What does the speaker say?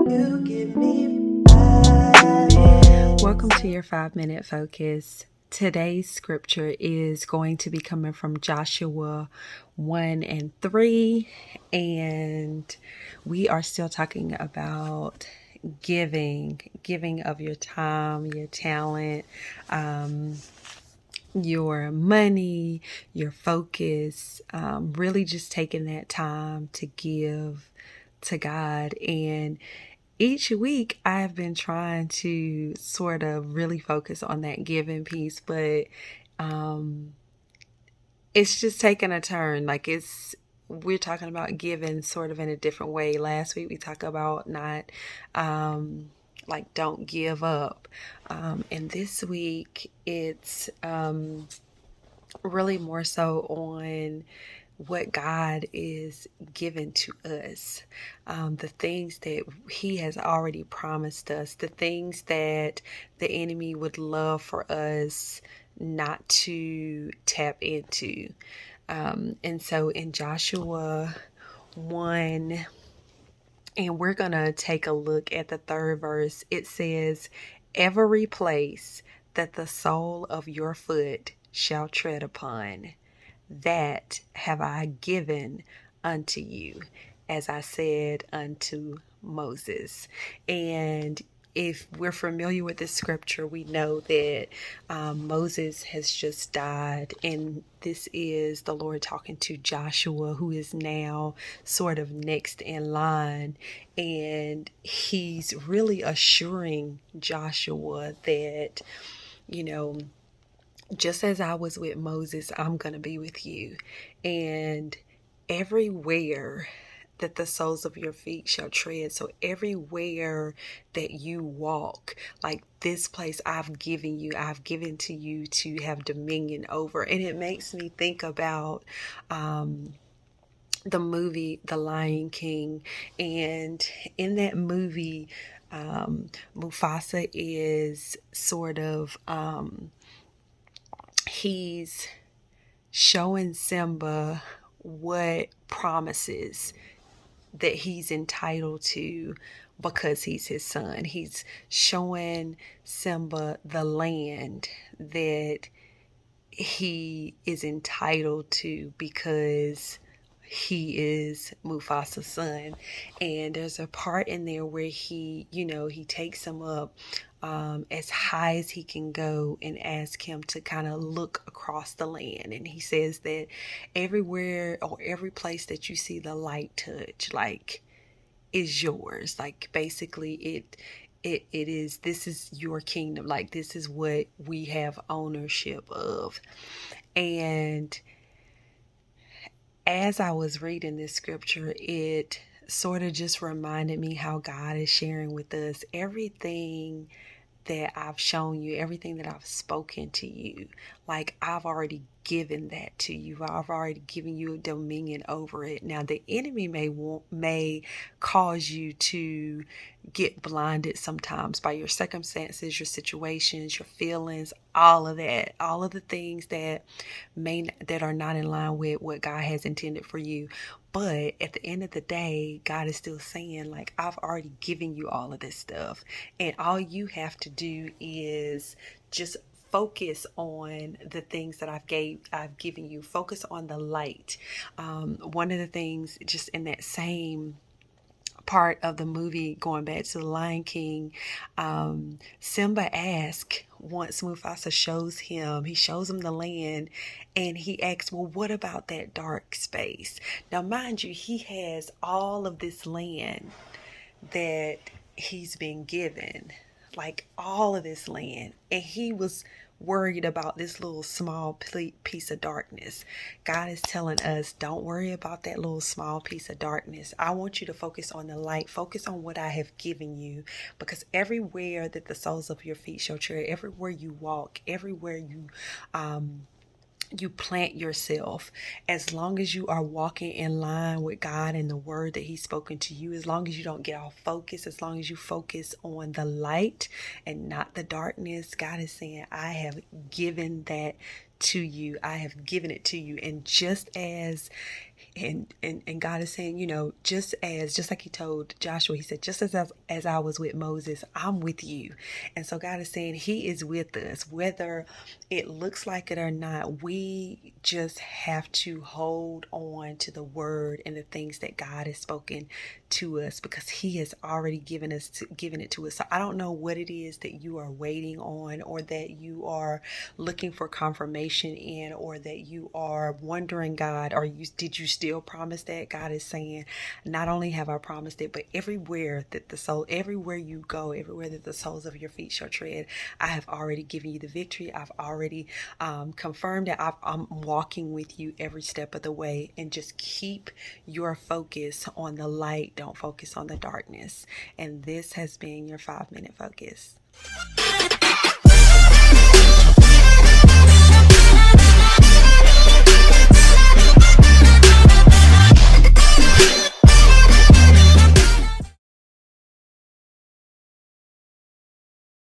You give me five. Welcome to your 5 minute focus. Today's scripture is going to be coming from Joshua 1 and 3, and we are still talking about giving of your time, your talent, your money, your focus, really just taking that time to give to God. And each week I've been trying to sort of really focus on that giving piece, but it's just taking a turn. We're talking about giving sort of in a different way. Last week we talked about not don't give up. And this week it's really more so on what God is given to us, the things that He has already promised us, the things that the enemy would love for us not to tap into. And so in Joshua 1, and we're going to take a look at the third verse, it says, "Every place that the sole of your foot shall tread upon, that have I given unto you, as I said unto Moses." And if we're familiar with this scripture, we know that Moses has just died, and this is the Lord talking to Joshua, who is now sort of next in line. And he's really assuring Joshua that, you know, just as I was with Moses, I'm going to be with you. And everywhere that the soles of your feet shall tread, so everywhere that you walk, like this place I've given to you to have dominion over. And it makes me think about the movie The Lion King. And in that movie, Mufasa is sort of he's showing Simba what promises that he's entitled to because he's his son. He's showing Simba the land that he is entitled to because he is Mufasa's son. And there's a part in there where he takes him up as high as he can go and ask him to kind of look across the land. And he says that everywhere or every place that you see the light touch, like, is yours. Like, basically this is your kingdom. Like, this is what we have ownership of. And as I was reading this scripture, it sort of just reminded me how God is sharing with us everything that I've shown you, everything that I've spoken to you. Like, I've already given that to you. I've already given you a dominion over it. Now, the enemy may cause you to get blinded sometimes by your circumstances, your situations, your feelings, all of that, all of the things that that are not in line with what God has intended for you. But at the end of the day, God is still saying, like, I've already given you all of this stuff. And all you have to do is just focus on the things that I've given you. Focus on the light. One of the things just in that same part of the movie, going back to The Lion King, Simba asks, once Mufasa he shows him the land, and he asks, well, what about that dark space? Now, mind you, he has all of this land that he's been given, like all of this land, and he was worried about this little small piece of darkness. God is telling us, don't worry about that little small piece of darkness. I want you to focus on the light. Focus on what I have given you, because everywhere that the soles of your feet shall tread, everywhere you walk, everywhere you plant yourself, as long as you are walking in line with God and the word that He's spoken to you, as long as you don't get off focus, as long as you focus on the light and not the darkness, God is saying, I have given that to you. I have given it to you. And just as And God is saying, just like he told Joshua, he said, just as I was with Moses, I'm with you. And so God is saying he is with us, whether it looks like it or not. We just have to hold on to the word and the things that God has spoken to us, because he has already given it to us. So I don't know what it is that you are waiting on, or that you are looking for confirmation in, or that you are wondering, God, did you still promise that? God is saying, not only have I promised it, but everywhere you go, everywhere that the soles of your feet shall tread, I have already given you the victory. I've already confirmed that I'm walking with you every step of the way. And just keep your focus on the light. Don't focus on the darkness. And this has been your 5-minute focus.